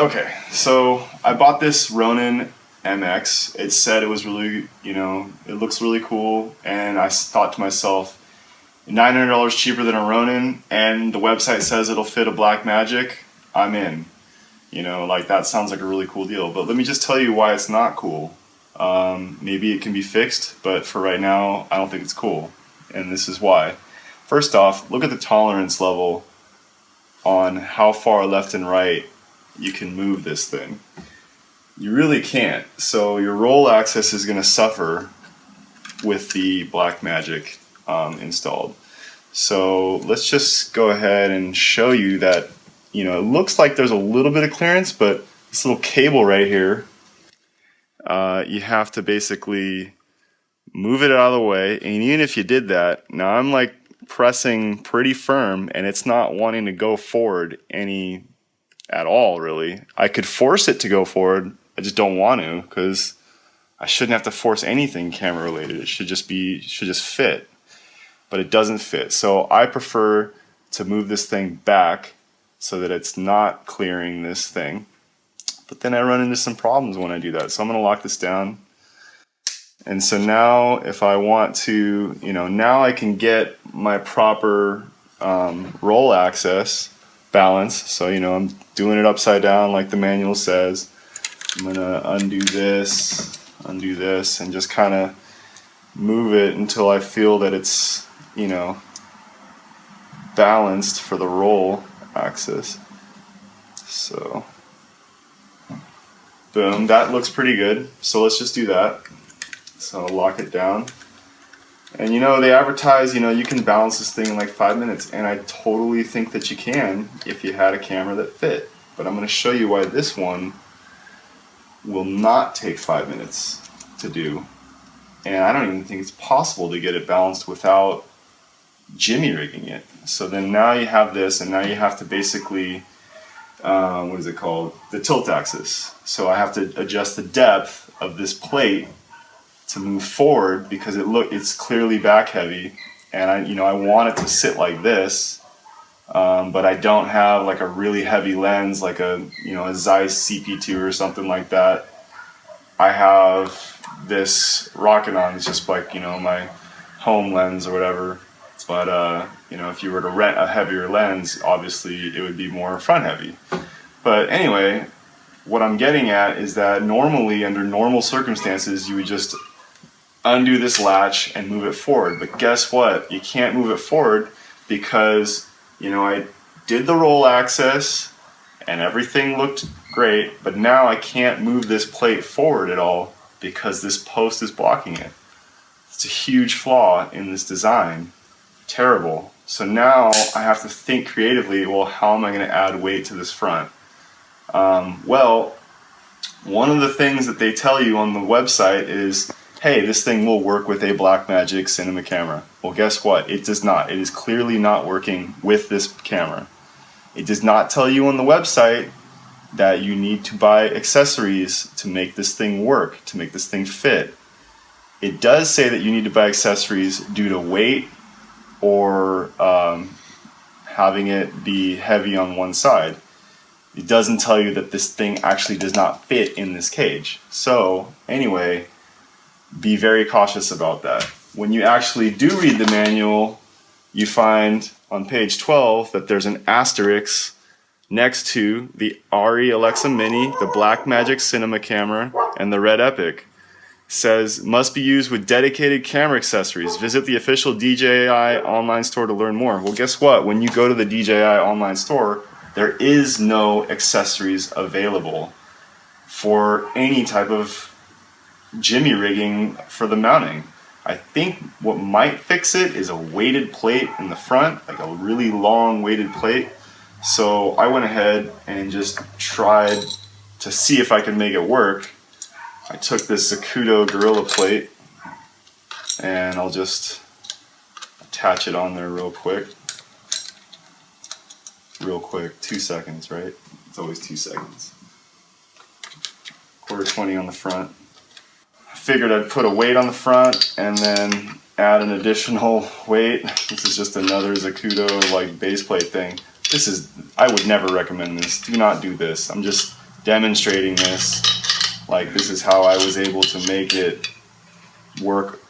Okay, so I bought this Ronin MX. It said it was really, it looks really cool, and I thought to myself, $900 cheaper than a Ronin, and the website says it'll fit a Blackmagic, I'm in. Like that sounds like a really cool deal. But let me just tell you why it's not cool. Maybe it can be fixed, but for right now, I don't think it's cool. And this is why. First off, look at the tolerance level on how far left and right you can move this thing. You really can't. So your roll axis is going to suffer with the Blackmagic installed. So let's just go ahead and show you that, it looks like there's a little bit of clearance, but this little cable right here, you have to basically move it out of the way. And even if you did that, now I'm like pressing pretty firm and it's not wanting to go forward any at all, really. I could force it to go forward. I just don't want to, because I shouldn't have to force anything camera related. It should just fit, but it doesn't fit. So I prefer to move this thing back so that it's not clearing this thing. But then I run into some problems when I do that. So I'm going to lock this down. And so now if I want to, now I can get my proper roll axis balance. So, I'm doing it upside down like the manual says. I'm going to undo this, and just kind of move it until I feel that it's, balanced for the roll axis. So, boom, that looks pretty good. So let's just do that. So I'll lock it down. And they advertise, you can balance this thing in like 5 minutes, and I totally think that you can if you had a camera that fit. But I'm going to show you why this one will not take 5 minutes to do. And I don't even think it's possible to get it balanced without jimmy rigging it. So then now you have this, and now you have to basically, what is it called? The tilt axis. So I have to adjust the depth of this plate to move forward because it's clearly back heavy, and I want it to sit like this, but I don't have like a really heavy lens like a Zeiss CP2 or something like that. I have this Rokinon. It's just like my home lens or whatever. But if you were to rent a heavier lens, obviously it would be more front heavy. But anyway, what I'm getting at is that normally, under normal circumstances, you would just undo this latch and move it forward. But guess what? You can't move it forward because, I did the roll axis and everything looked great, but now I can't move this plate forward at all because this post is blocking it. It's a huge flaw in this design. Terrible. So now I have to think creatively, well, how am I going to add weight to this front? Well, one of the things that they tell you on the website is, hey, this thing will work with a Blackmagic Cinema Camera. Well, guess what? It does not. It is clearly not working with this camera. It does not tell you on the website that you need to buy accessories to make this thing work, to make this thing fit. It does say that you need to buy accessories due to weight or having it be heavy on one side. It doesn't tell you that this thing actually does not fit in this cage. So anyway, be very cautious about that. When you actually do read the manual, you find on page 12 that there's an asterisk next to the ARRI Alexa Mini, the Blackmagic Cinema Camera, and the Red Epic. It says, must be used with dedicated camera accessories. Visit the official DJI online store to learn more. Well, guess what? When you go to the DJI online store, there is no accessories available for any type of jimmy rigging for the mounting. I think what might fix it is a weighted plate in the front, like a really long weighted plate. So I went ahead and just tried to see if I could make it work. I took this Zacuto Gorilla plate and I'll just attach it on there real quick. 2 seconds, right? It's always 2 seconds. 1/4 on the front. I figured I'd put a weight on the front and then add an additional weight. This is just another Zacuto like base plate thing. I would never recommend this. Do not do this. I'm just demonstrating this. Like, this is how I was able to make it work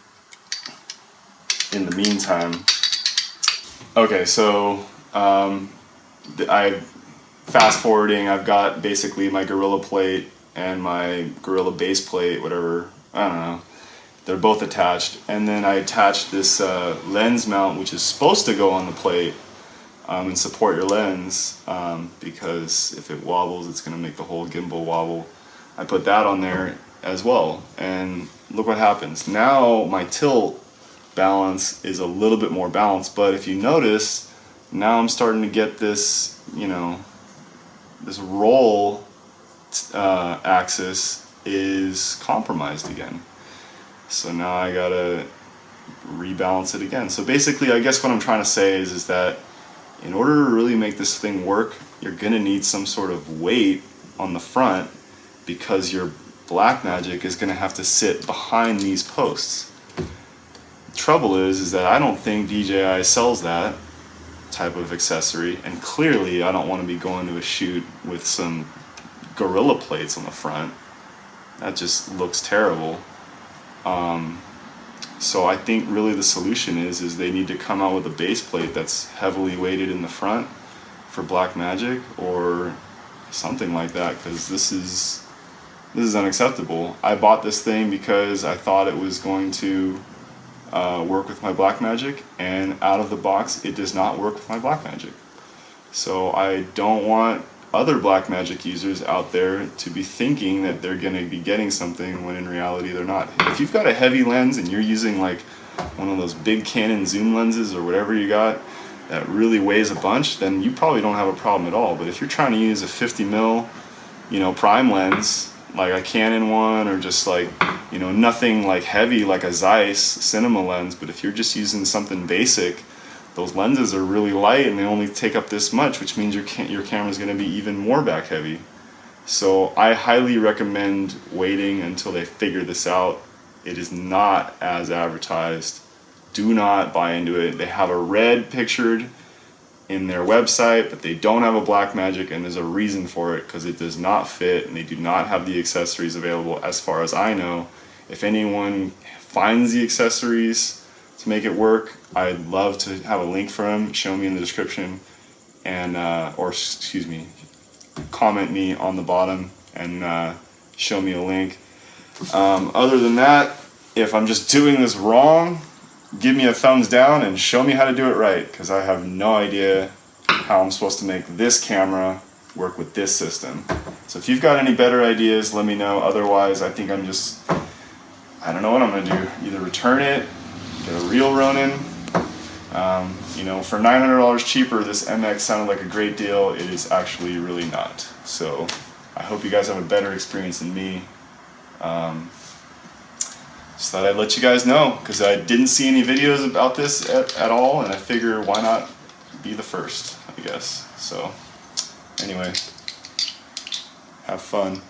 in the meantime. Okay, so fast forwarding, I've got basically my Gorilla plate and my Gorilla base plate, whatever, I don't know. They're both attached, and then I attached this lens mount, which is supposed to go on the plate and support your lens, because if it wobbles, it's going to make the whole gimbal wobble. I put that on there as well, and look what happens. Now my tilt balance is a little bit more balanced, but if you notice, now I'm starting to get this, you know, this roll axis is compromised again. So now I gotta rebalance it again. So basically, I guess what I'm trying to say is that in order to really make this thing work, you're gonna need some sort of weight on the front, because your Blackmagic is gonna have to sit behind these posts. The trouble is that I don't think DJI sells that type of accessory, and clearly I don't want to be going to a shoot with some Gorilla plates on the front. That just looks terrible. So I think really the solution is they need to come out with a base plate that's heavily weighted in the front for Blackmagic or something like that, because this is unacceptable. I bought this thing because I thought it was going to work with my Blackmagic, and out of the box it does not work with my Blackmagic. So I don't want other Blackmagic users out there to be thinking that they're going to be getting something when in reality they're not. If you've got a heavy lens and you're using like one of those big Canon zoom lenses or whatever you got that really weighs a bunch, then you probably don't have a problem at all. But if you're trying to use a 50mm, you know, prime lens, like a Canon one, or just like, you know, nothing like heavy like a Zeiss cinema lens, but if you're just using something basic, those lenses are really light and they only take up this much, which means your camera is going to be even more back heavy. So I highly recommend waiting until they figure this out. It is not as advertised. Do not buy into it. They have a red pictured in their website, but they don't have a Blackmagic, and there's a reason for it, because it does not fit and they do not have the accessories available as far as I know. If anyone finds the accessories to make it work, I'd love to have a link for them. Show me in the description, and comment me on the bottom and show me a link. Other than that, if I'm just doing this wrong, give me a thumbs down and show me how to do it right, because I have no idea how I'm supposed to make this camera work with this system. So if you've got any better ideas, let me know. Otherwise, I think I don't know what I'm going to do. Either return it, get a real Ronin. You know, for $900 cheaper, this MX sounded like a great deal. It is actually really not. So I hope you guys have a better experience than me. Just thought I'd let you guys know, because I didn't see any videos about this at all, and I figure why not be the first, I guess. So anyway, have fun.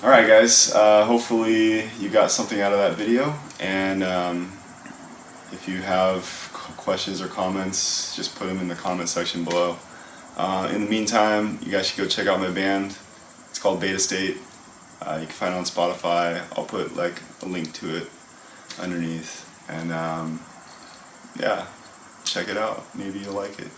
Alright guys, hopefully you got something out of that video, and if you have questions or comments, just put them in the comment section below. In the meantime, you guys should go check out my band. It's called Beta State. You can find it on Spotify. I'll put like a link to it underneath, and yeah, check it out. Maybe you'll like it.